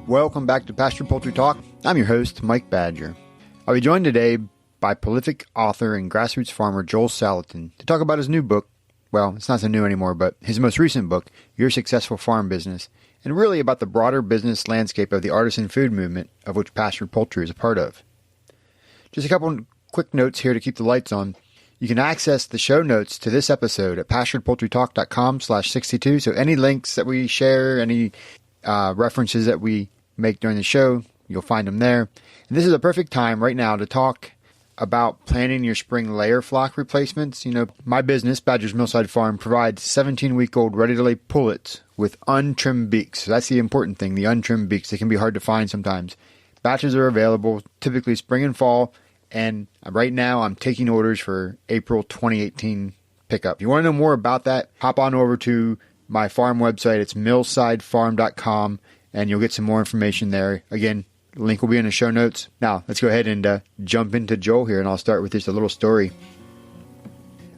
Welcome back to Pastured Poultry Talk. I'm your host, Mike Badger. I'll be joined today by prolific author and grassroots farmer Joel Salatin to talk about his new book. Well, it's not so new anymore, but his most recent book, Your Successful Farm Business, and really about the broader business landscape of the artisan food movement of which Pastured Poultry is a part of. Just a couple quick notes here to keep the lights on. You can access the show notes to this episode at pasturedpoultrytalk.com/62. So any links that we share, any references that we make during the show, you'll find them there. And this is a perfect time right now to talk about planning your spring layer flock replacements. You know, my business, Badger's Millside Farm, provides 17-week-old ready-to-lay pullets with untrimmed beaks. So that's the important thing, the untrimmed beaks. They can be hard to find sometimes. Batches are available, typically spring and fall. And right now I'm taking orders for April 2018 pickup. If you want to know more about that, hop on over to my farm website. It's millsidefarm.com. And you'll get some more information there. Again, the link will be in the show notes. Now, let's go ahead and jump into Joel here, and I'll start with just a little story.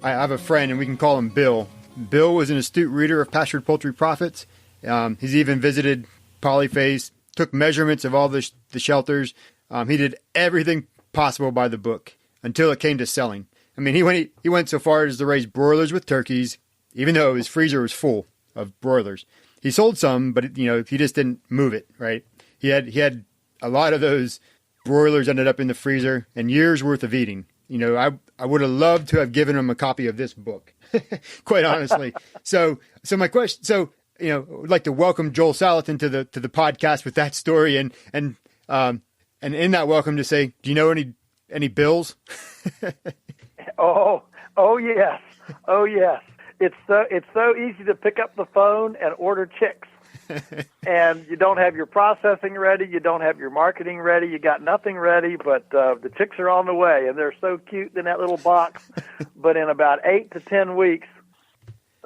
I have a friend, and we can call him Bill. Bill was an astute reader of Pastured Poultry Profits. He's even visited Polyface, took measurements of all the shelters. He did everything possible by the book until it came to selling. I mean, he went so far as to raise broilers with turkeys, even though his freezer was full of broilers. He sold some, but he just didn't move it, right? He had a lot of those broilers ended up in the freezer and years worth of eating. You know, I would have loved to have given him a copy of this book, quite honestly. So my question, I'd like to welcome Joel Salatin to the podcast with that story and in that welcome to say, do you know any Bills? Oh yes. It's so easy to pick up the phone and order chicks, and you don't have your processing ready, you don't have your marketing ready, you got nothing ready, but the chicks are on the way, and they're so cute in that little box. But in about 8 to 10 weeks,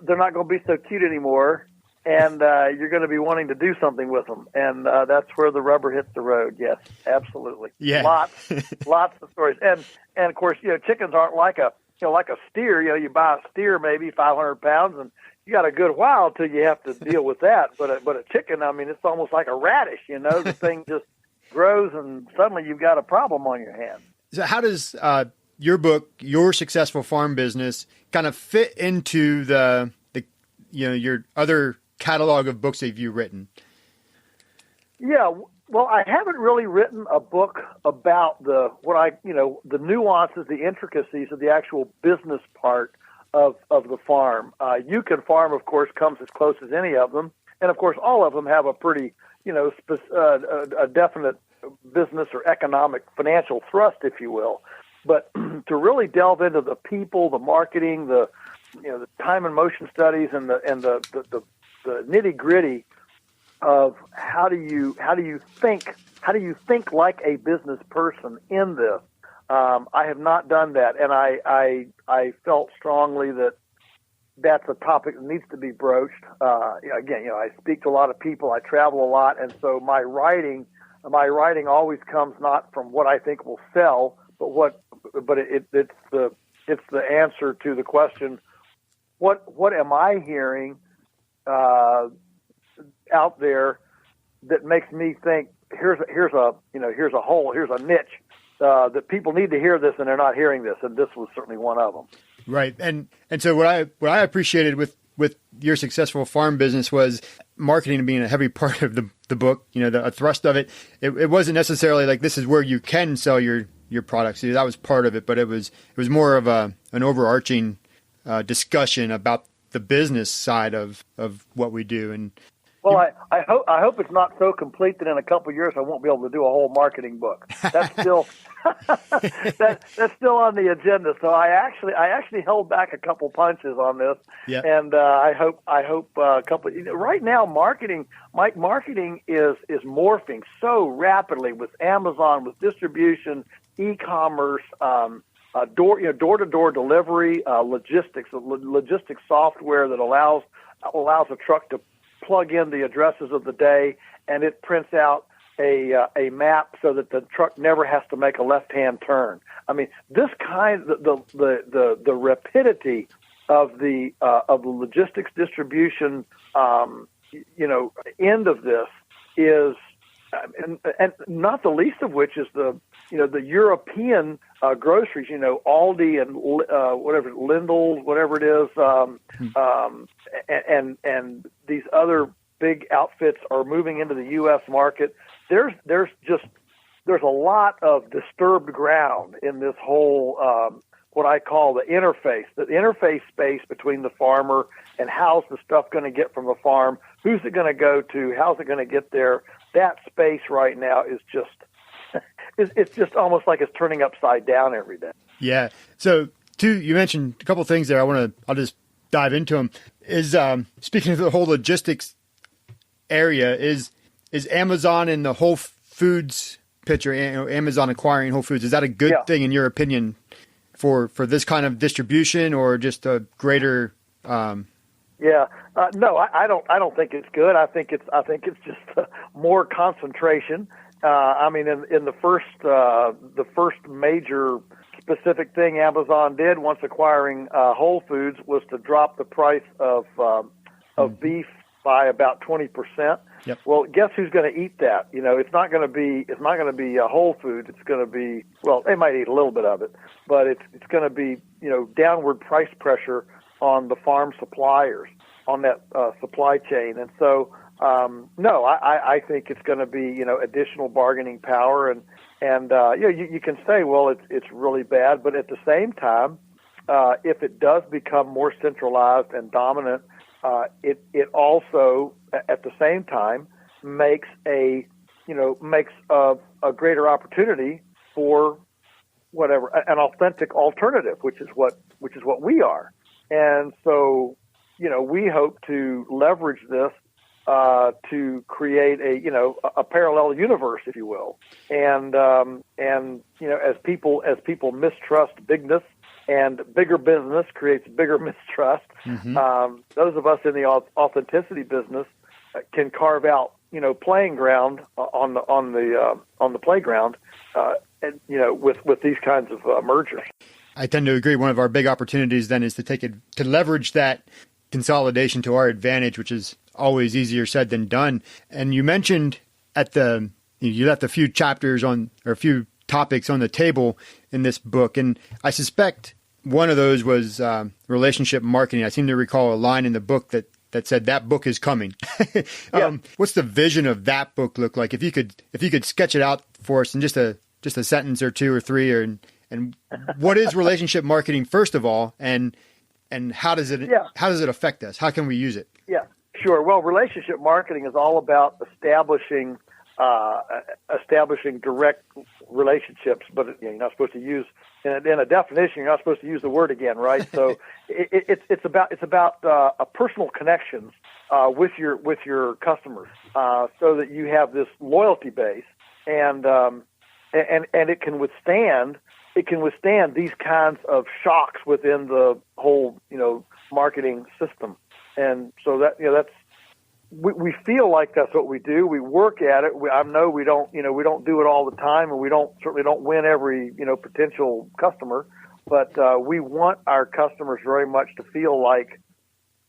they're not going to be so cute anymore, and you're going to be wanting to do something with them, and that's where the rubber hits the road. Yes, absolutely. Yeah. Lots of stories, and of course, chickens aren't like a steer. You buy a steer maybe 500 pounds, and you got a good while till you have to deal with that. But a chicken, I mean, it's almost like a radish. The thing just grows, and suddenly you've got a problem on your hands. So how does your book, Your Successful Farm Business, kind of fit into the your other catalog of books that you've written? Yeah. Well, I haven't really written a book about the nuances, the intricacies of the actual business part of the farm. You Can Farm, of course, comes as close as any of them. And, of course, all of them have a pretty, a definite business or economic financial thrust, if you will. But to really delve into the people, the marketing, the time and motion studies and the nitty-gritty of how do you think like a business person in this? I have not done that, and I felt strongly that that's a topic that needs to be broached. Again, I speak to a lot of people, I travel a lot, and so my writing always comes not from what I think will sell, but it's the answer to the question, what am I hearing out there that makes me think here's a hole, here's a niche that people need to hear this and they're not hearing this, and this was certainly one of them. Right, and so what I appreciated with Your Successful Farm Business was marketing being a heavy part of the book. The thrust of it. It wasn't necessarily like this is where you can sell your products. That was part of it, but it was more of an overarching discussion about the business side of what we do. And well, I hope it's not so complete that in a couple of years I won't be able to do a whole marketing book. That's still that's still on the agenda. So I actually held back a couple punches on this, yeah. And I hope a couple. Right now, marketing is morphing so rapidly with Amazon, with distribution, e-commerce, door-to-door delivery, logistics software that allows a truck to plug in the addresses of the day, and it prints out a map so that the truck never has to make a left-hand turn. I mean, this kind the rapidity of the logistics distribution end of this is and not the least of which is the European groceries, Aldi and whatever, Lindell, whatever it is, and these other big outfits are moving into the U.S. market. There's a lot of disturbed ground in this whole what I call the interface space between the farmer and how's the stuff going to get from the farm, who's it going to go to, how's it going to get there. That space right now is just it's just almost like it's turning upside down every day. Yeah. So you mentioned a couple of things there. I'll just dive into them. Is speaking of the whole logistics area, is Amazon in the Whole Foods picture, Amazon acquiring Whole Foods, is that a good thing in your opinion for this kind of distribution, or just a greater? No, I don't think it's good. I think it's just more concentration. In the first major specific thing Amazon did once acquiring Whole Foods was to drop the price of beef by about 20%. Yep. Well, guess who's going to eat that? It's not going to be Whole Foods. It's going to be, well, they might eat a little bit of it, but it's going to be downward price pressure on the farm suppliers on that supply chain. And so no, I think it's going to be additional bargaining power, and you can say, well, it's really bad, but at the same time, if it does become more centralized and dominant, it also at the same time makes a greater opportunity for whatever, an authentic alternative, which is what we are. And so we hope to leverage this to create a parallel universe, if you will. And as people mistrust bigness, and bigger business creates bigger mistrust. Mm-hmm. Those of us in the authenticity business can carve out playing ground on the playground, and with these kinds of mergers. I tend to agree. One of our big opportunities then is to leverage that consolidation to our advantage, which is always easier said than done. And you mentioned you left a few chapters or a few topics on the table in this book, and I suspect one of those was relationship marketing. I seem to recall a line in the book that said that book is coming. What's the vision of that book look like? If you could sketch it out for us in just a sentence or two or three, and what is relationship marketing first of all, and how does it affect us? How can we use it? Yeah, sure. Well, relationship marketing is all about establishing direct relationships, but you're not supposed to use in a definition. You're not supposed to use the word again, right? So it's about personal connections with your customers, so that you have this loyalty base, and it can withstand these kinds of shocks within the whole marketing system. And so that's. We feel like that's what we do. We work at it. I know we don't do it all the time, and we certainly don't win every potential customer. But we want our customers very much to feel like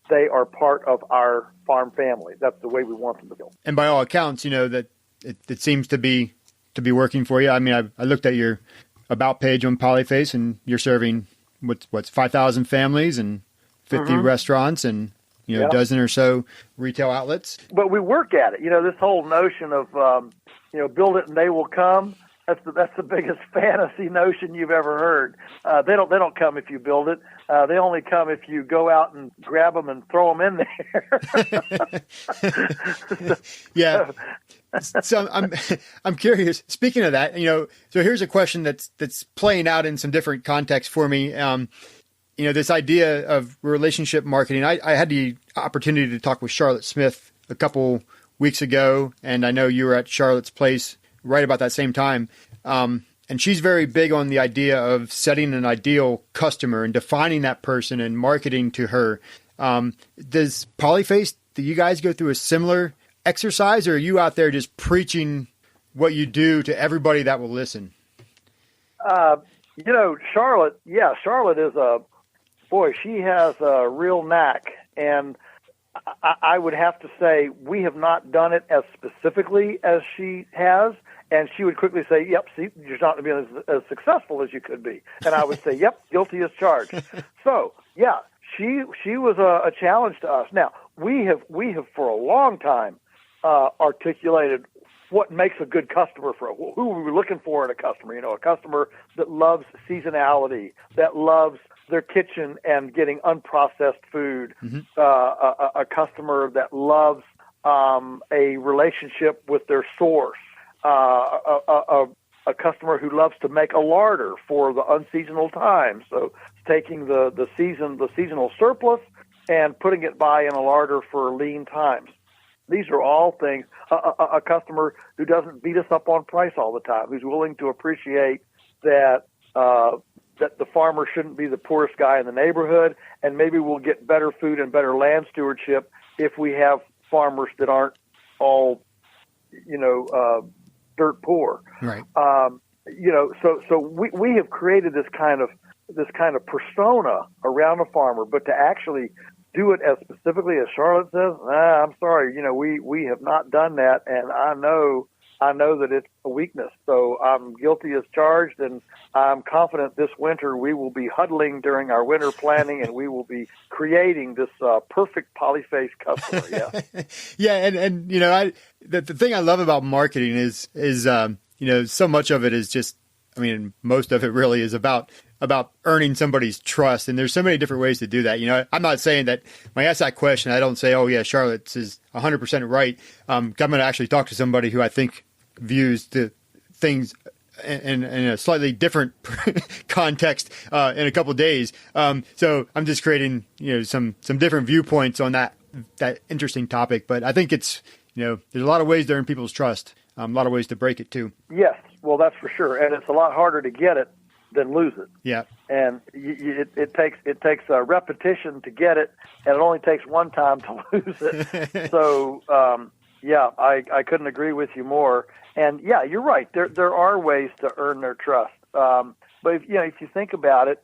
they are part of our farm family. That's the way we want them to feel. And by all accounts, that it seems to be working for you. I mean, I looked at your about page on Polyface, and you're serving what's 5,000 families and 50 restaurants and a dozen or so retail outlets. But we work at it. This whole notion of, build it and they will come. That's the biggest fantasy notion you've ever heard. They don't come if you build it. They only come if you go out and grab them and throw them in there. Yeah. So I'm curious. Speaking of that, so here's a question that's playing out in some different contexts for me. This idea of relationship marketing. I had the opportunity to talk with Charlotte Smith a couple weeks ago, and I know you were at Charlotte's place right about that same time. And she's very big on the idea of setting an ideal customer and defining that person and marketing to her. Does Polyface, do you guys go through a similar exercise, or are you out there just preaching what you do to everybody that will listen? Charlotte is she has a real knack, and I would have to say we have not done it as specifically as she has, and she would quickly say, "Yep, see, you're not going to be as successful as you could be," and I would say, "Yep, guilty as charged." So, yeah, she was a challenge to us. Now we have for a long time articulated what makes a good customer for who are we looking for in a customer. A customer that loves seasonality, that loves their kitchen and getting unprocessed food, a customer that loves a relationship with their source, a customer who loves to make a larder for the unseasonal times. So taking the seasonal surplus and putting it by in a larder for lean times. These are all things, a customer who doesn't beat us up on price all the time, who's willing to appreciate that that the farmer shouldn't be the poorest guy in the neighborhood, and maybe we'll get better food and better land stewardship if we have farmers that aren't all, dirt poor. Right. So we have created this kind of persona around a farmer, but to actually do it as specifically as Charlotte says, I'm sorry, we have not done that, and I know that it's a weakness. So I'm guilty as charged, and I'm confident this winter we will be huddling during our winter planning, and we will be creating this perfect polyface customer. Yeah, yeah, and the thing I love about marketing is so much of it is just, most of it really is about earning somebody's trust. And there's so many different ways to do that. I'm not saying that when I ask that question, I don't say, oh yeah, Charlotte is 100% right. I'm going to actually talk to somebody who I think views the things in a slightly different context in a couple of days. So I'm just creating, some different viewpoints on that interesting topic. But I think it's, there's a lot of ways to earn people's trust. A lot of ways to break it too. Yes, well, that's for sure, and it's a lot harder to get it than lose it. Yeah, and it takes a repetition to get it, and it only takes one time to lose it. So, I couldn't agree with you more. And yeah, you're right. There are ways to earn their trust. But if you think about it,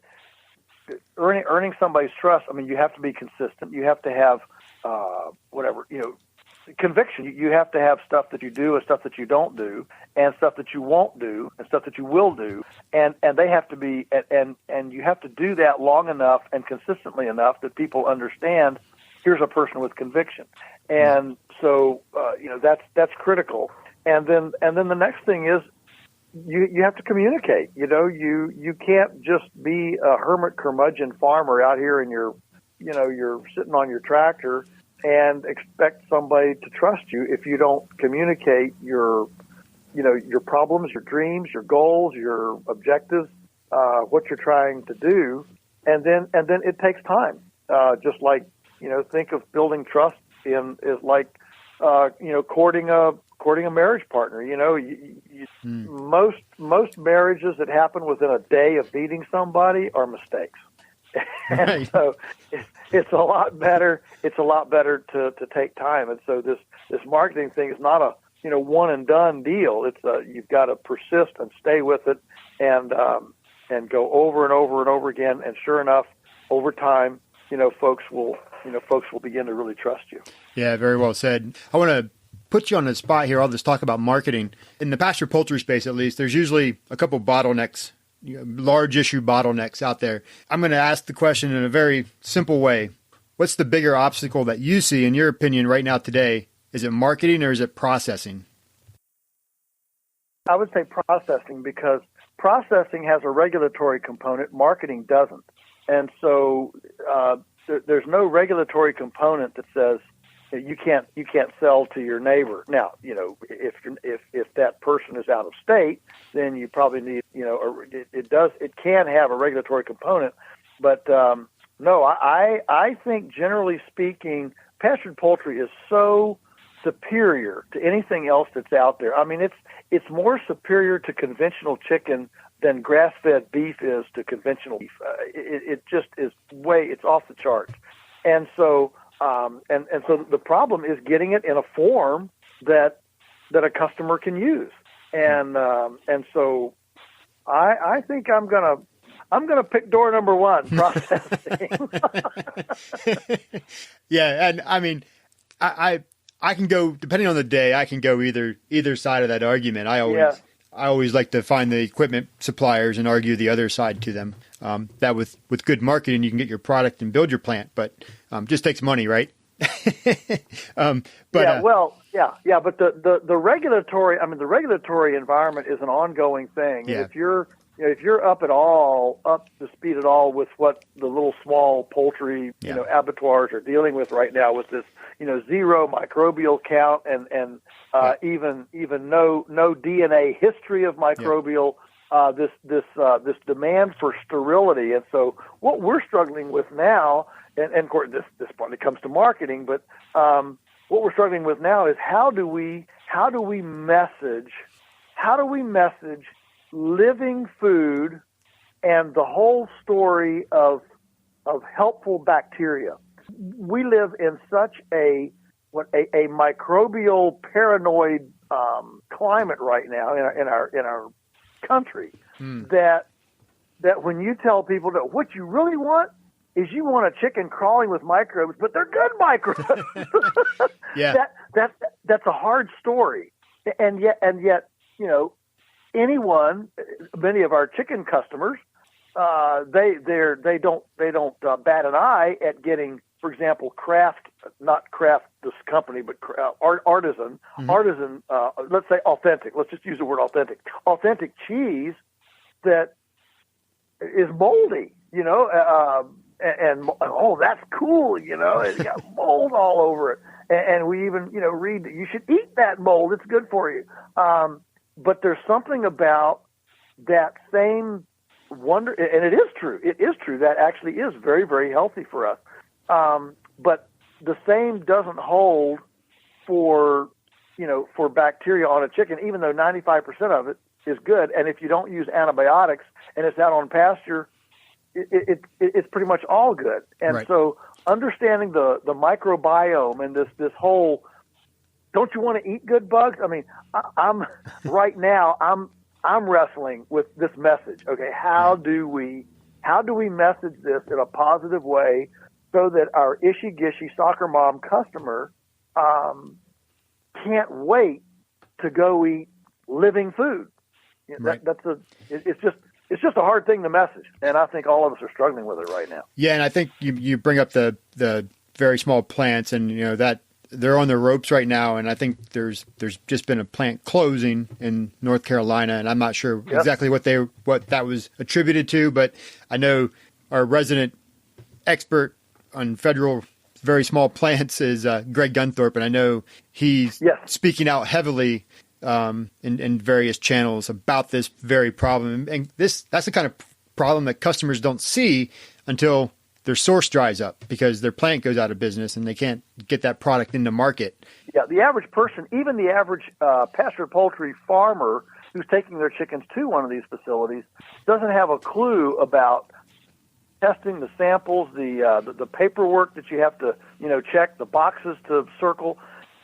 earning somebody's trust, you have to be consistent. You have to have conviction. You have to have stuff that you do and stuff that you don't do, and stuff that you won't do and stuff that you will do, and they have to be and you have to do that long enough and consistently enough that people understand here's a person with conviction. And so that's critical. And then the next thing is you have to communicate. You can't just be a hermit curmudgeon farmer out here and you're sitting on your tractor and expect somebody to trust you if you don't communicate your problems, your dreams, your goals, your objectives, what you're trying to do, and then it takes time. Just like think of building trust is like courting a marriage partner. Most marriages that happen within a day of meeting somebody are mistakes. And right. So it's a lot better. It's a lot better to take time. And so this marketing thing is not a one and done deal. It's you've got to persist and stay with it, and go over and over and over again. And sure enough, over time, folks will begin to really trust you. Yeah, very well said. I want to put you on the spot here. I'll just talk about marketing in the pastured poultry space. At least there's usually a couple bottlenecks. Large issue bottlenecks out there. I'm going to ask the question in a very simple way. What's the bigger obstacle that you see, in your opinion, right now today? Is it marketing or is it processing? I would say processing, because processing has a regulatory component. Marketing doesn't. And so there's no regulatory component that says you can't sell to your neighbor. Now, if that person is out of state, then you probably need, it can have a regulatory component, but no, I think generally speaking, pastured poultry is so superior to anything else that's out there. It's more superior to conventional chicken than grass-fed beef is to conventional beef. It just is it's off the charts, and so. So the problem is getting it in a form that a customer can use. And so I think I'm gonna I'm going to pick door number one, processing. Yeah, and I mean, I can go, depending on the day, I can go either side of that argument. I always like to find the equipment suppliers and argue the other side to them. That with good marketing, you can get your product and build your plant, but just takes money, right? But the regulatory environment is an ongoing thing. Yeah. And if you're up to speed at all with what the little small poultry, abattoirs are dealing with right now with this, zero microbial count and even no DNA history of microbial, this demand for sterility. And so what we're struggling with now, and of course this partly comes to marketing, but what we're struggling with now is how do we message living food and the whole story of helpful bacteria. We live in such a microbial paranoid climate right now in our country that when you tell people that what you really want is you want a chicken crawling with microbes, but they're good microbes. Yeah. That's a hard story. And yet, many of our chicken customers, they don't bat an eye at getting, for example, not Kraft this company, but artisan, let's say authentic. Let's just use the word authentic cheese that is moldy, and that's cool, it's got mold all over it. And we even, read that you should eat that mold. It's good for you. But there's something about that same wonder, and it is true. It is true that actually is very, very healthy for us. But the same doesn't hold for bacteria on a chicken, even though 95% of it is good. And if you don't use antibiotics and it's out on pasture, it's pretty much all good. And right. So understanding the microbiome and this whole, don't you want to eat good bugs? I mean, I'm right now, I'm wrestling with this message. Okay. How do we message this in a positive way so that our ishy-gishy soccer mom customer, can't wait to go eat living food? Right. It's just a hard thing to message, and I think all of us are struggling with it right now. Yeah, and I think you bring up the very small plants, and that they're on the ropes right now. And I think there's just been a plant closing in North Carolina, and I'm not sure exactly what that was attributed to, but I know our resident expert on federal very small plants is Greg Gunthorpe, and I know he's speaking out heavily in various channels about this very problem. And that's the kind of problem that customers don't see until their source dries up because their plant goes out of business and they can't get that product into market. Yeah, the average person, even the average pastured poultry farmer who's taking their chickens to one of these facilities, doesn't have a clue about testing, the samples, the paperwork that you have to check, the boxes to circle.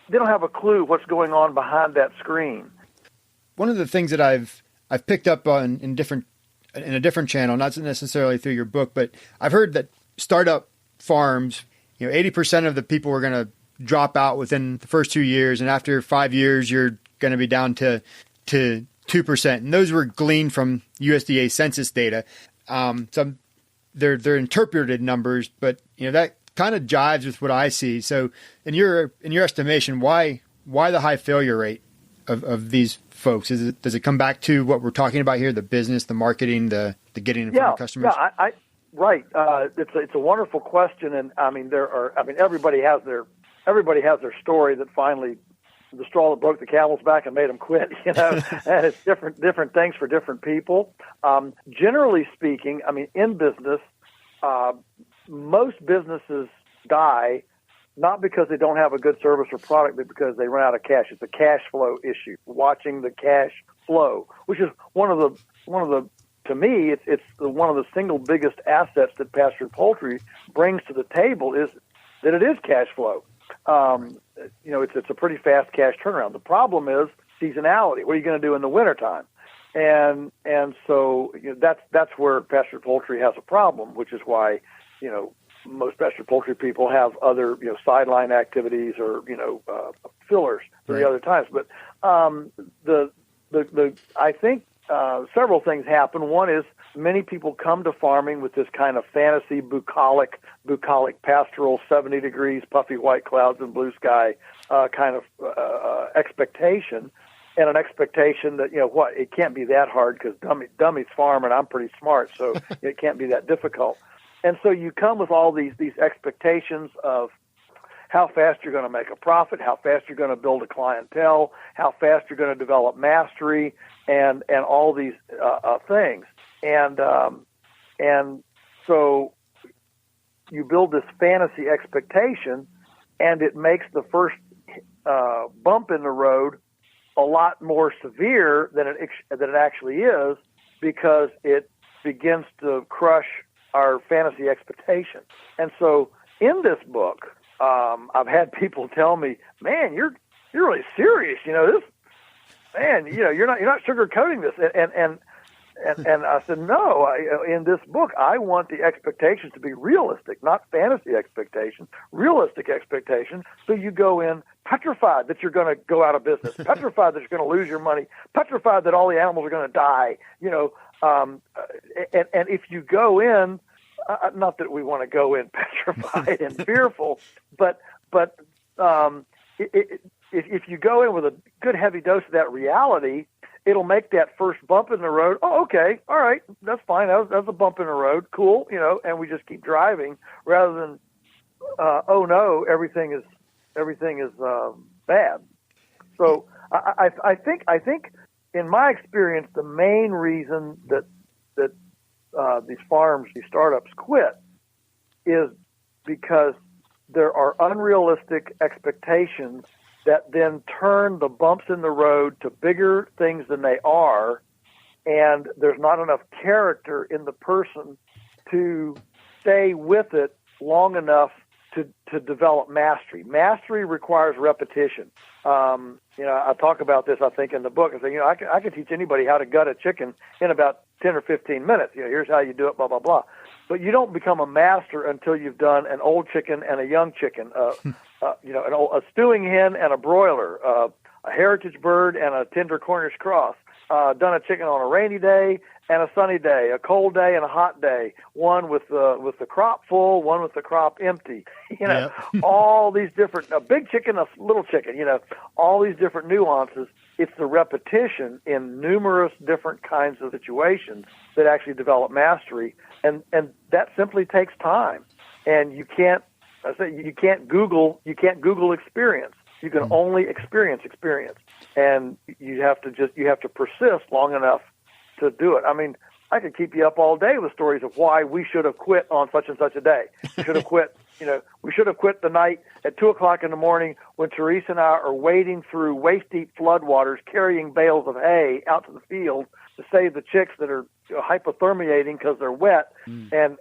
They don't have a clue what's going on behind that screen. One of the things that I've picked up on in a different channel, not necessarily through your book, but I've heard that startup farms, 80% of the people are going to drop out within the first 2 years, and after 5 years, you're going to be down to 2%. And those were gleaned from USDA census data. So they're interpreted numbers, but that kind of jives with what I see. So in your estimation, why the high failure rate of these folks? Does it come back to what we're talking about here, the business, the marketing, the getting in front of customers? Yeah, right. It's a wonderful question, and everybody has their story that finally the straw that broke the camel's back and made them quit, and it's different things for different people. Generally speaking, in business, most businesses die not because they don't have a good service or product, but because they run out of cash. It's a cash flow issue. Watching the cash flow, which is one of the to me, it's one of the single biggest assets that pastured poultry brings to the table is that it is cash flow. It's a pretty fast cash turnaround. The problem is seasonality. What are you going to do in the wintertime? And so that's where pastured poultry has a problem, which is why most pastured poultry people have other sideline activities or fillers for the other times. But I think several things happen. One is many people come to farming with this kind of fantasy bucolic pastoral 70 degrees, puffy white clouds and blue sky kind of expectation. And an expectation that, it can't be that hard because dummies farm and I'm pretty smart, so it can't be that difficult. And so you come with all these expectations of how fast you're going to make a profit, how fast you're going to build a clientele, how fast you're going to develop mastery, and all these things. And so you build this fantasy expectation, and it makes the first bump in the road a lot more severe than it actually is, because it begins to crush our fantasy expectations. And so in this book, I've had people tell me, "Man, you're really serious. This, man, you're not sugarcoating this." And I said, "No. In this book, I want the expectations to be realistic, not fantasy expectations. Realistic expectations. So you go in petrified that you're going to go out of business, petrified that you're going to lose your money, petrified that all the animals are going to die. And if you go in, not that we want to go in petrified and fearful, but if you go in with a good heavy dose of that reality, it'll make that first bump in the road. Oh, okay, all right, that's fine. That's a bump in the road, cool, and we just keep driving rather than, oh no, everything is bad. So I think in my experience, the main reason that these farms, these startups quit is because there are unrealistic expectations that then turn the bumps in the road to bigger things than they are, and there's not enough character in the person to stay with it long enough to develop mastery. Mastery requires repetition. I talk about this, I think, in the book. I say, I can teach anybody how to gut a chicken in about 10 or 15 minutes. Here's how you do it, blah, blah, blah. But you don't become a master until you've done an old chicken and a young chicken, a stewing hen and a broiler, a heritage bird and a tender Cornish cross, done a chicken on a rainy day and a sunny day, a cold day and a hot day, one with the crop full, one with the crop empty. All these different, a big chicken, a little chicken, all these different nuances. It's the repetition in numerous different kinds of situations that actually develop mastery, and that simply takes time. And you can't Google experience. You can only experience, and you have to persist long enough to do it. I mean, I could keep you up all day with stories of why we should have quit on such and such a day. We should have quit. We should have quit the night at 2:00 in the morning when Teresa and I are wading through waist-deep floodwaters, carrying bales of hay out to the field to save the chicks that are hypothermiating because they're wet, and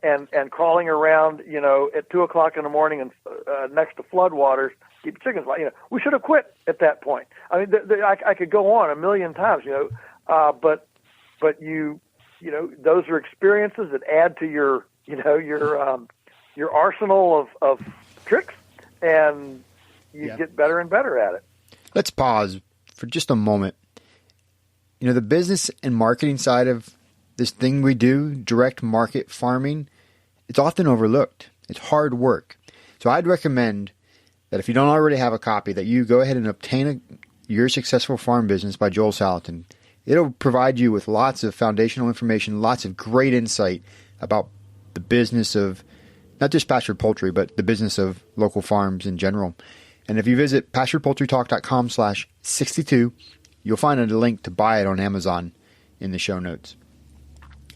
crawling around, at 2:00 in the morning and next to floodwaters, keep chickens alive. We should have quit at that point. I mean, I could go on a million times, but those are experiences that add to your arsenal of tricks, and you get better and better at it. Let's pause for just a moment. The business and marketing side of this thing we do, direct market farming, it's often overlooked. It's hard work. So I'd recommend that if you don't already have a copy, that you go ahead and obtain Your Successful Farm Business by Joel Salatin. It'll provide you with lots of foundational information, lots of great insight about the business of not just pastured poultry, but the business of local farms in general. And if you visit pasturedpoultrytalk.com/62, you'll find a link to buy it on Amazon in the show notes.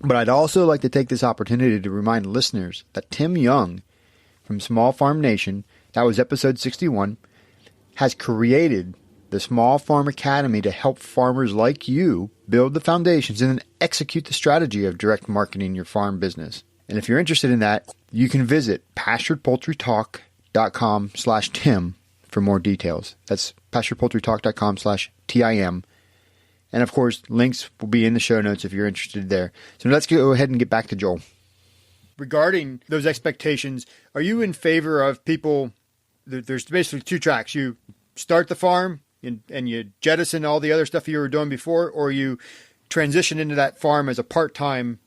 But I'd also like to take this opportunity to remind listeners that Tim Young from Small Farm Nation, that was episode 61, has created the Small Farm Academy to help farmers like you build the foundations and then execute the strategy of direct marketing your farm business. And if you're interested in that, you can visit pasturedpoultrytalk.com/Tim for more details. That's pasturedpoultrytalk.com/TIM. And of course, links will be in the show notes if you're interested there. So let's go ahead and get back to Joel. Regarding those expectations, are you in favor of people? There's basically two tracks. You start the farm and you jettison all the other stuff you were doing before, or you transition into that farm as a part-time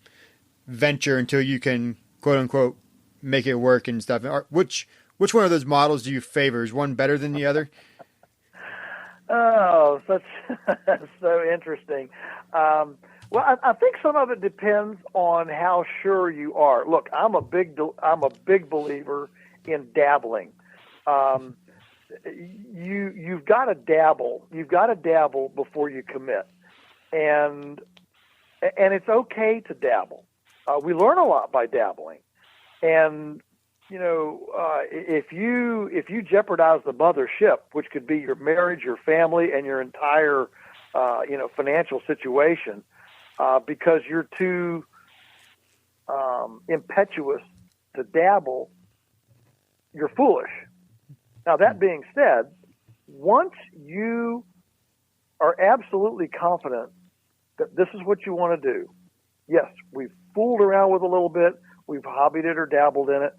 venture until you can, quote unquote, make it work and stuff. Which one of those models do you favor? Is one better than the other? Oh, that's so interesting. Well, I think some of it depends on how sure you are. Look, I'm a big believer in dabbling. You've got to dabble. You've got to dabble before you commit, and it's okay to dabble. We learn a lot by dabbling, and if you jeopardize the mothership, which could be your marriage, your family, and your entire financial situation, because you're too impetuous to dabble, you're foolish. Now, that being said, once you are absolutely confident that this is what you want to do, yes, we've fooled around with a little bit, we've hobbied it or dabbled in it,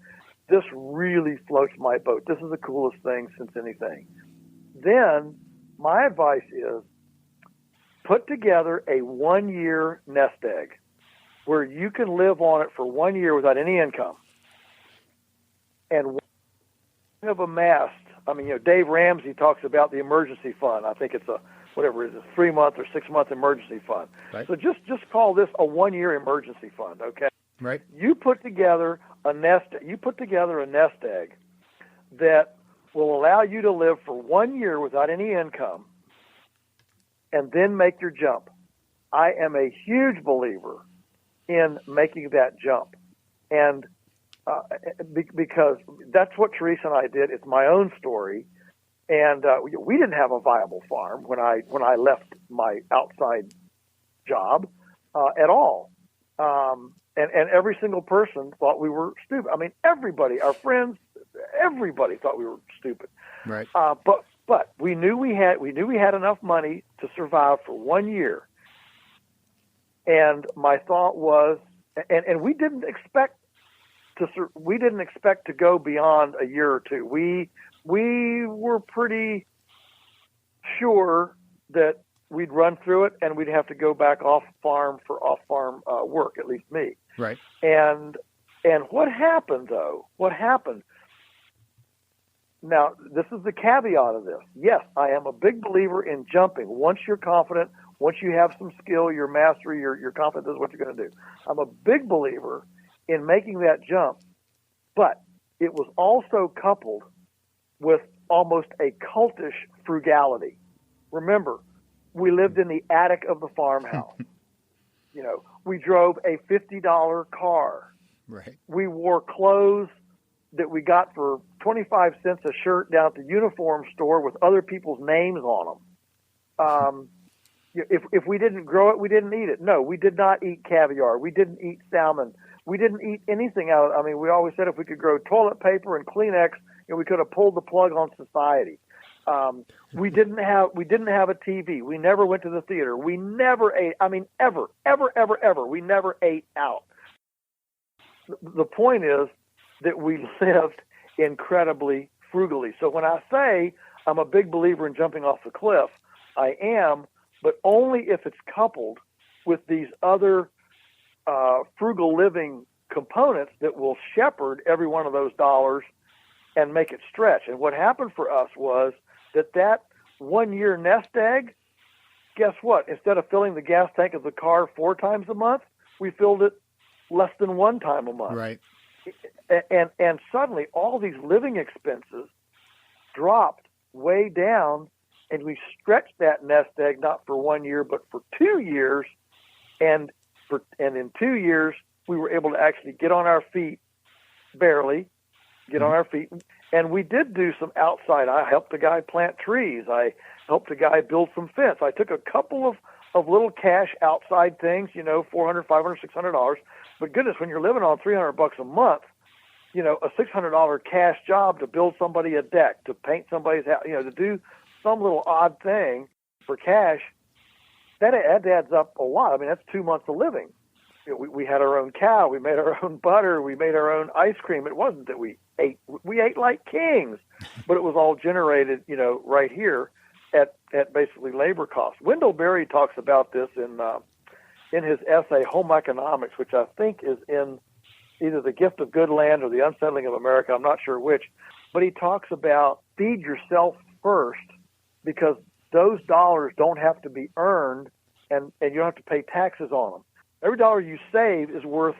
this really floats my boat, this is the coolest thing since anything, then my advice is put together a 1-year nest egg where you can live on it for 1 year without any income. And once you have amassed, Dave Ramsey talks about the emergency fund. I think it's a 3-month or 6-month emergency fund. Right. So just call this a 1-year emergency fund, okay? Right. You put together a nest egg that will allow you to live for 1 year without any income, and then make your jump. I am a huge believer in making that jump, and because that's what Teresa and I did. It's my own story, and we didn't have a viable farm when I left my outside job at all. And every single person thought we were stupid. Everybody, our friends, everybody thought we were stupid. Right. But we knew we had enough money to survive for 1 year. And my thought was, and we didn't expect to go beyond a year or two. We were pretty sure that we'd run through it and we'd have to go back off farm for off farm work, at least me. Right. And what happened though? Now, this is the caveat of this. Yes, I am a big believer in jumping. Once you're confident, once you have some skill, your mastery, you're confident this is what you're going to do. I'm a big believer in making that jump, but it was also coupled with almost a cultish frugality. Remember, we lived in the attic of the farmhouse. We drove a $50 car. Right. We wore clothes that we got for 25 cents a shirt down at the uniform store with other people's names on them. If we didn't grow it, we didn't eat it. No, we did not eat caviar. We didn't eat salmon. We didn't eat anything out of it. We always said if we could grow toilet paper and Kleenex, we could have pulled the plug on society. We didn't have a TV. We never went to the theater. We never ate. Ever. We never ate out. The point is that we lived incredibly frugally. So when I say I'm a big believer in jumping off the cliff, I am, but only if it's coupled with these other frugal living components that will shepherd every one of those dollars and make it stretch. And what happened for us was that 1 year nest egg, guess what? Instead of filling the gas tank of the car 4 times a month, we filled it less than 1 time a month. Right. And suddenly all these living expenses dropped way down, and we stretched that nest egg not for 1 year but for 2 years, and in 2 years we were able to actually get on our feet, barely get on our feet, and we did do some outside. I helped a guy plant trees. I helped a guy build some fence. I took a couple of little cash outside things, $400, $500, $600. But goodness, when you're living on $300 a month, a $600 cash job to build somebody a deck, to paint somebody's house, to do some little odd thing for cash, that adds up a lot. I mean, that's 2 months of living. We had our own cow. We made our own butter. We made our own ice cream. It wasn't that we ate like kings, but it was all generated, right here at basically labor costs. Wendell Berry talks about this in his essay, Home Economics, which I think is in either The Gift of Good Land or The Unsettling of America. I'm not sure which, but he talks about feed yourself first, because those dollars don't have to be earned and you don't have to pay taxes on them. Every dollar you save is worth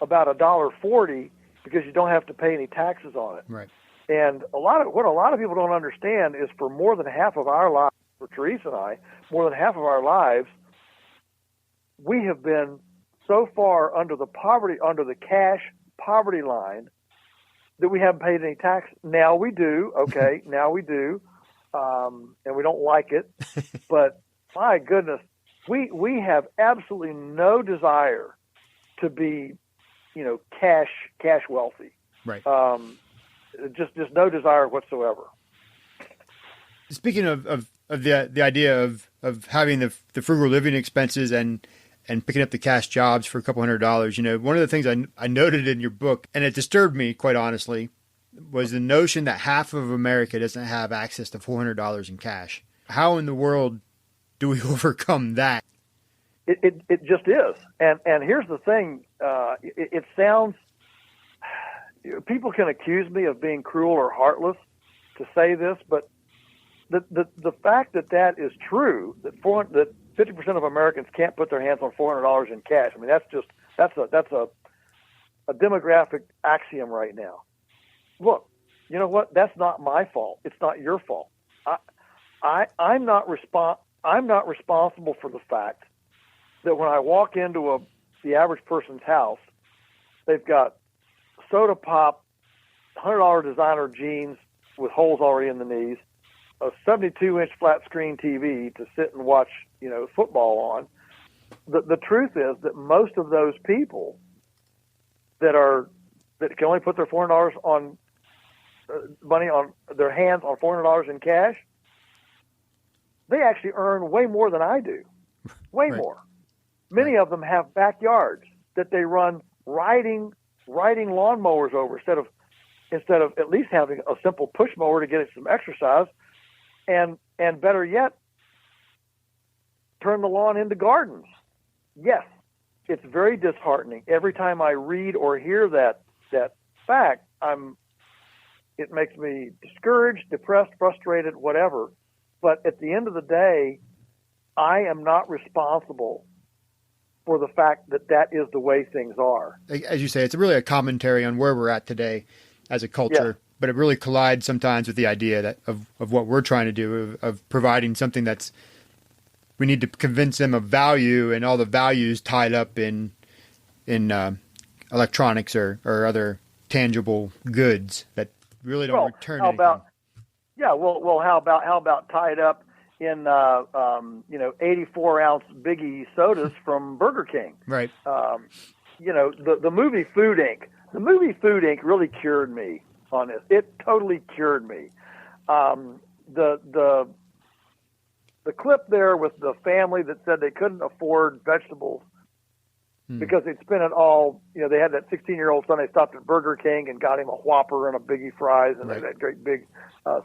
about $1.40 because you don't have to pay any taxes on it. Right. And what a lot of people don't understand is for more than half of our lives, for Teresa and I, more than half of our lives, we have been so far under the cash poverty line that we haven't paid any tax. Now we do, okay, now we do, and we don't like it, but my goodness, we have absolutely no desire to be, cash wealthy. Right. Just no desire whatsoever. Speaking of the idea of having the frugal living expenses and picking up the cash jobs for a couple $100, one of the things I noted in your book, and it disturbed me quite honestly, was the notion that half of America doesn't have access to $400 in cash. How in the world do we overcome that? It just is. And here's the thing. It sounds, people can accuse me of being cruel or heartless to say this, but the fact that is true, that 50% of Americans can't put their hands on $400 in cash. I mean, that's a demographic axiom right now. Look, you know what? That's not my fault. It's not your fault. I'm not responsible for the fact that when I walk into the average person's house, they've got soda pop, $100 designer jeans with holes already in the knees, a 72-inch flat screen TV to sit and watch, football on. The truth is that most of those people that can only put their $400 on money on their hands on $400 in cash, they actually earn way more than I do, way right. more. Many of them have backyards that they run riding lawnmowers over instead of at least having a simple push mower to get it some exercise, and better yet, turn the lawn into gardens. Yes, it's very disheartening. Every time I read or hear that fact, it makes me discouraged, depressed, frustrated, whatever. But at the end of the day, I am not responsible for the fact that is the way things are. As you say, it's really a commentary on where we're at today as a culture, but it really collides sometimes with the idea of what we're trying to do, of providing something we need to convince them of value, and all the values tied up in electronics or other tangible goods that really don't return anything. How about tied up in 84-ounce Biggie sodas from Burger King? Right. The movie Food Inc. The movie Food Inc. really cured me on this. It totally cured me. The clip there with the family that said they couldn't afford vegetables because they'd spent it all. They had that 16-year-old son. They stopped at Burger King and got him a Whopper and a Biggie fries and that great big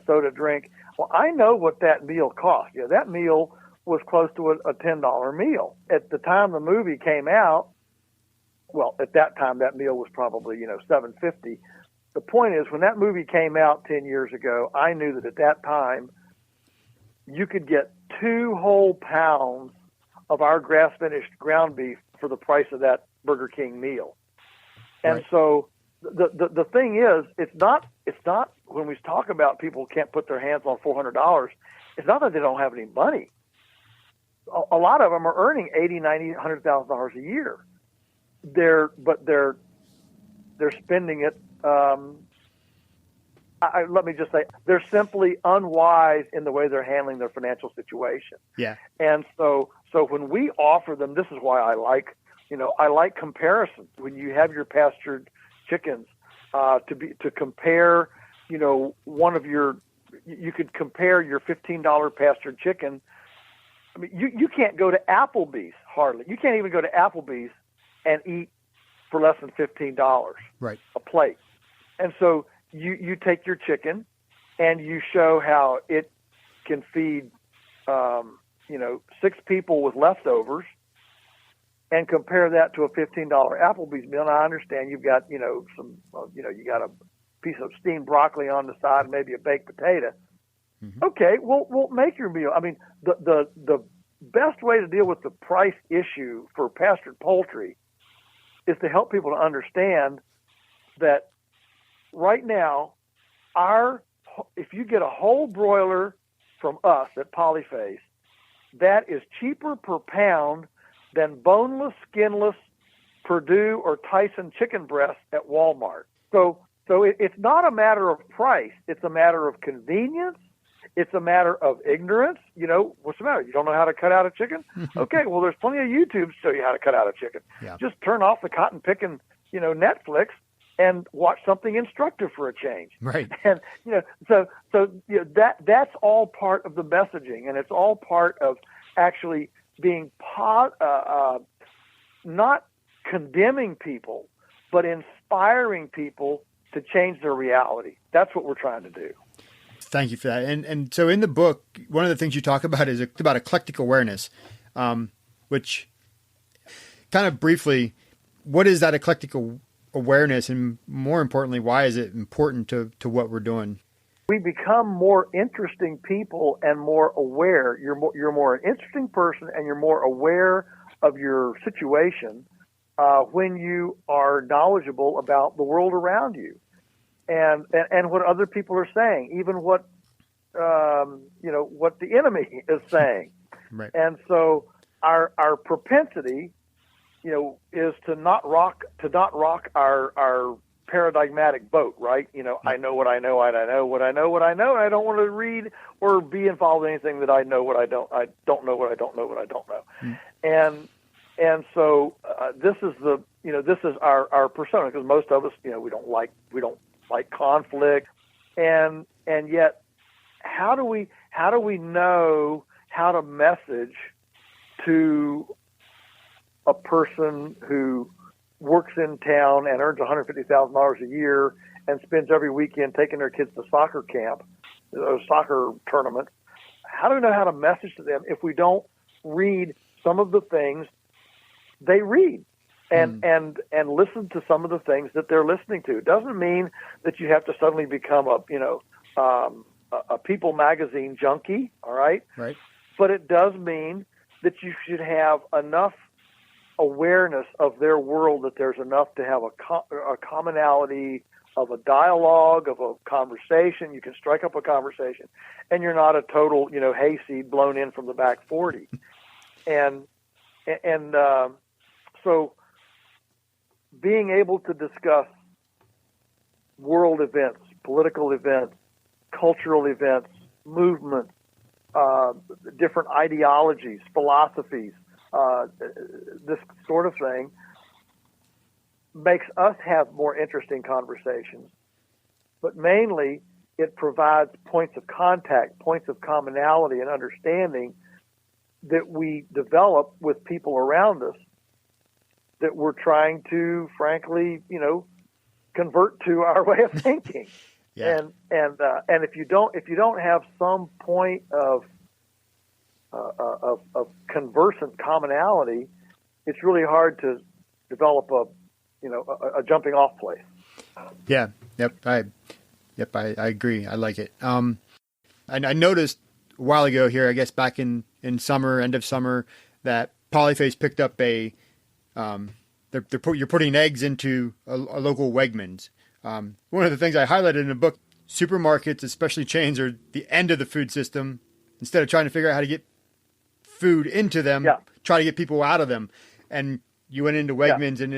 soda drink. Well, I know what that meal cost. That meal was close to a $10 meal. At the time the movie came out, well, at that time that meal was probably $7.50. The point is, when that movie came out 10 years ago, I knew that at that time you could get 2 whole pounds of our grass-finished ground beef for the price of that Burger King meal. And so the thing is, it's not when we talk about people can't put their hands on $400, it's not that they don't have any money. A lot of them are earning $80,000, $90,000, $100,000 a year. They're spending it. Let me just say, they're simply unwise in the way they're handling their financial situation. Yeah. And so when we offer them, this is why I like comparisons. When you have your pastured chickens, to compare, you could compare your $15 pastured chicken I mean, you can't go to Applebee's hardly. You can't even go to Applebee's and eat for less than $15 right. a plate. And so you take your chicken and you show how it can feed, 6 people with leftovers, and compare that to a $15 Applebee's meal. And I understand you've got, you got a piece of steamed broccoli on the side, maybe a baked potato. Mm-hmm. Okay, we'll make your meal. I mean, the best way to deal with the price issue for pastured poultry is to help people to understand that right now, if you get a whole broiler from us at Polyface, that is cheaper per pound than boneless, skinless Purdue or Tyson chicken breast at Walmart. So it's not a matter of price. It's a matter of convenience. It's a matter of ignorance. What's the matter? You don't know how to cut out a chicken? Okay, well, there's plenty of YouTube to show you how to cut out a chicken. Yeah. Just turn off the cotton picking, Netflix and watch something instructive for a change. Right. And, that's all part of the messaging, and it's all part of actually being not condemning people, but inspiring people to change their reality. That's what we're trying to do. Thank you for that. And so in the book, one of the things you talk about is about eclectic awareness, which kind of briefly, what is that eclectic awareness? And more importantly, why is it important to what we're doing? We become more interesting people and more aware. You're more an interesting person, and you're more aware of your situation when you are knowledgeable about the world around you, and what other people are saying, even what what the enemy is saying. Right. And so our propensity, is to not rock our paradigmatic boat, right? I know what I know, and I know what I know, and I don't want to read or be involved in anything that I know what I don't know what I don't know what I don't know. Mm. And so this is this is our persona, because most of us, we don't like conflict, and yet how do we know how to message to a person who works in town and earns $150,000 a year and spends every weekend taking their kids to soccer camp, soccer tournaments? How do we know how to message to them if we don't read some of the things they read and listen to some of the things that they're listening to? It doesn't mean that you have to suddenly become a People magazine junkie, all right? Right. But it does mean that you should have enough awareness of their world that there's enough to have a commonality of a dialogue, of a conversation. You can strike up a conversation, and you're not a total, hayseed blown in from the back 40. So being able to discuss world events, political events, cultural events, movements, different ideologies, philosophies, this sort of thing makes us have more interesting conversations, but mainly it provides points of contact, points of commonality and understanding that we develop with people around us that we're trying to, frankly, convert to our way of thinking. Yeah. And if you don't have some point of conversant commonality, it's really hard to develop a jumping off place. Yeah. Yep. I agree. I like it. I noticed a while ago here, I guess back in summer, end of summer, that Polyface picked up you're putting eggs into a local Wegmans. One of the things I highlighted in the book, supermarkets, especially chains, are the end of the food system. Instead of trying to figure out how to get food into them, try to get people out of them. And you went into Wegmans, and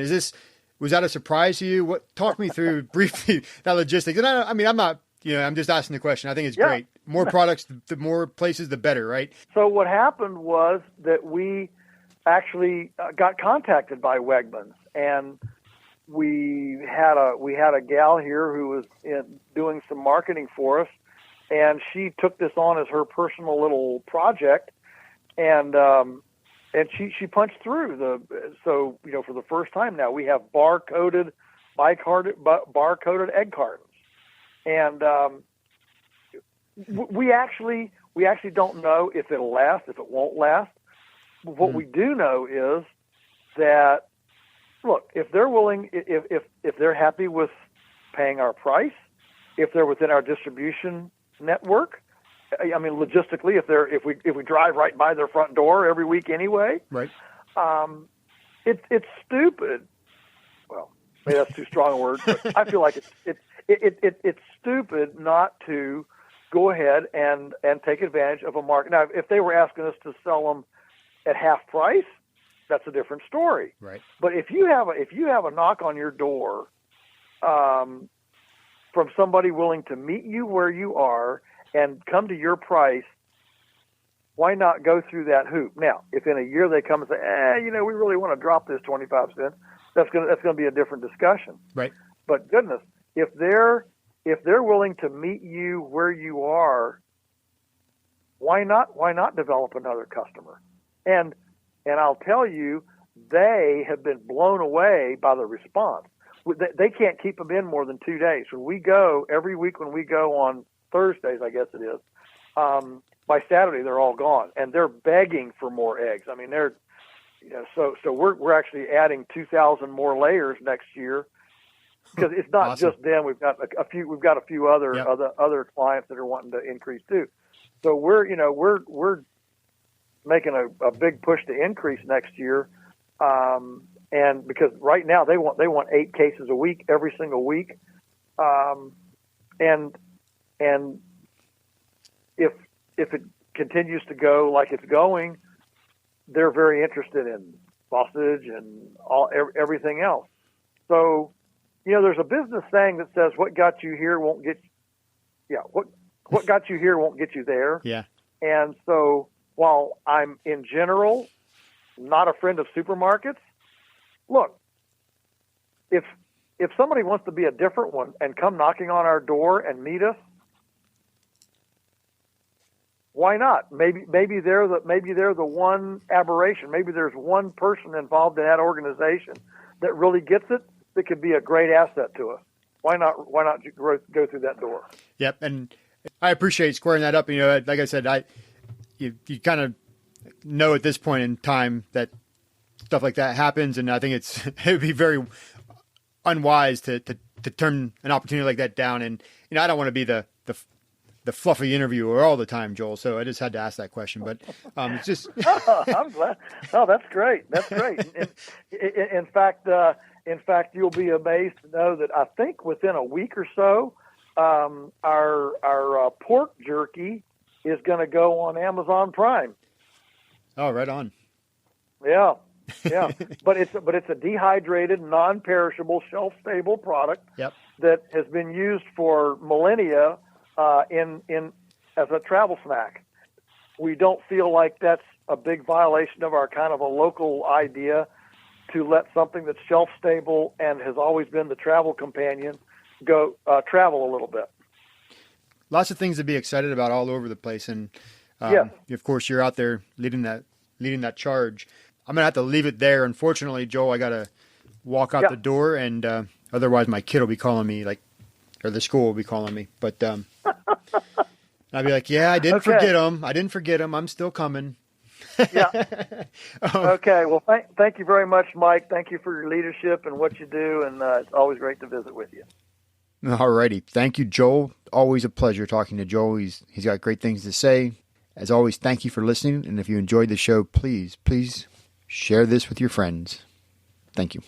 was that a surprise to you? Talk me through briefly that logistics. And I'm not, I'm just asking the question. I think it's great. More products, the more places, the better, right? So what happened was that we actually got contacted by Wegmans, and we had a gal here who was doing some marketing for us, and she took this on as her personal little project. and she punched through so for the first time now we have bar-coded egg cartons, and we actually don't know if it'll last, if it won't last. What we do know is that, look, if they're willing, if they're happy with paying our price, if they're within our distribution network, I mean, logistically, if we drive right by their front door every week anyway, right? It's stupid. Well, maybe that's too strong a word, but I feel like it's stupid not to go ahead and take advantage of a market. Now, if they were asking us to sell them at half price, that's a different story. Right. But if you have a knock on your door from somebody willing to meet you where you are and come to your price, why not go through that hoop? Now, if in a year they come and say, we really want to drop this 25 cents, that's going to be a different discussion. Right. But goodness, if they're willing to meet you where you are, why not develop another customer? And I'll tell you, they have been blown away by the response. They can't keep them in more than 2 days. Every week when we go on Thursdays, I guess it is, by Saturday they're all gone, and they're begging for more eggs. I mean, so we're actually adding 2,000 more layers next year, because it's not awesome. just them. We've got a few other Yep. other clients that are wanting to increase too. So we're making a big push to increase next year, and because right now they want 8 cases a week every single week, and if it continues to go like it's going, they're very interested in sausage and everything else. So, there's a business saying that says, "What got you here won't get what got you here won't get you there." Yeah. And so, while I'm in general not a friend of supermarkets, look, if somebody wants to be a different one and come knocking on our door and meet us, why not? Maybe they're the one aberration. Maybe there's one person involved in that organization that really gets it, that could be a great asset to us. Why not go through that door? Yep. And I appreciate squaring that up. Like I said, you kind of know at this point in time that stuff like that happens, and I think it would be very unwise to turn an opportunity like that down. And I don't want to be the fluffy interviewer all the time, Joel. So I just had to ask that question. But it's just I'm glad. Oh, that's great. That's great. In fact, you'll be amazed to know that I think within a week or so, our pork jerky is going to go on Amazon Prime. Oh, right on. Yeah. But it's a dehydrated, non-perishable, shelf-stable product. Yep. That has been used for millennia in as a travel snack. We don't feel like that's a big violation of our kind of a local idea to let something that's shelf-stable and has always been the travel companion go travel a little bit. Lots of things to be excited about all over the place, and yes. Of course, you're out there leading that charge. I'm gonna have to leave it there. Unfortunately, Joel, I gotta walk out the door, and otherwise, my kid will be calling me, or the school will be calling me. But I'll be like, "Yeah, I didn't forget him. I'm still coming." Yeah. Okay. Well, thank you very much, Mike. Thank you for your leadership and what you do, and it's always great to visit with you. All righty. Thank you, Joel. Always a pleasure talking to Joel. He's got great things to say. As always, thank you for listening. And if you enjoyed the show, please share this with your friends. Thank you.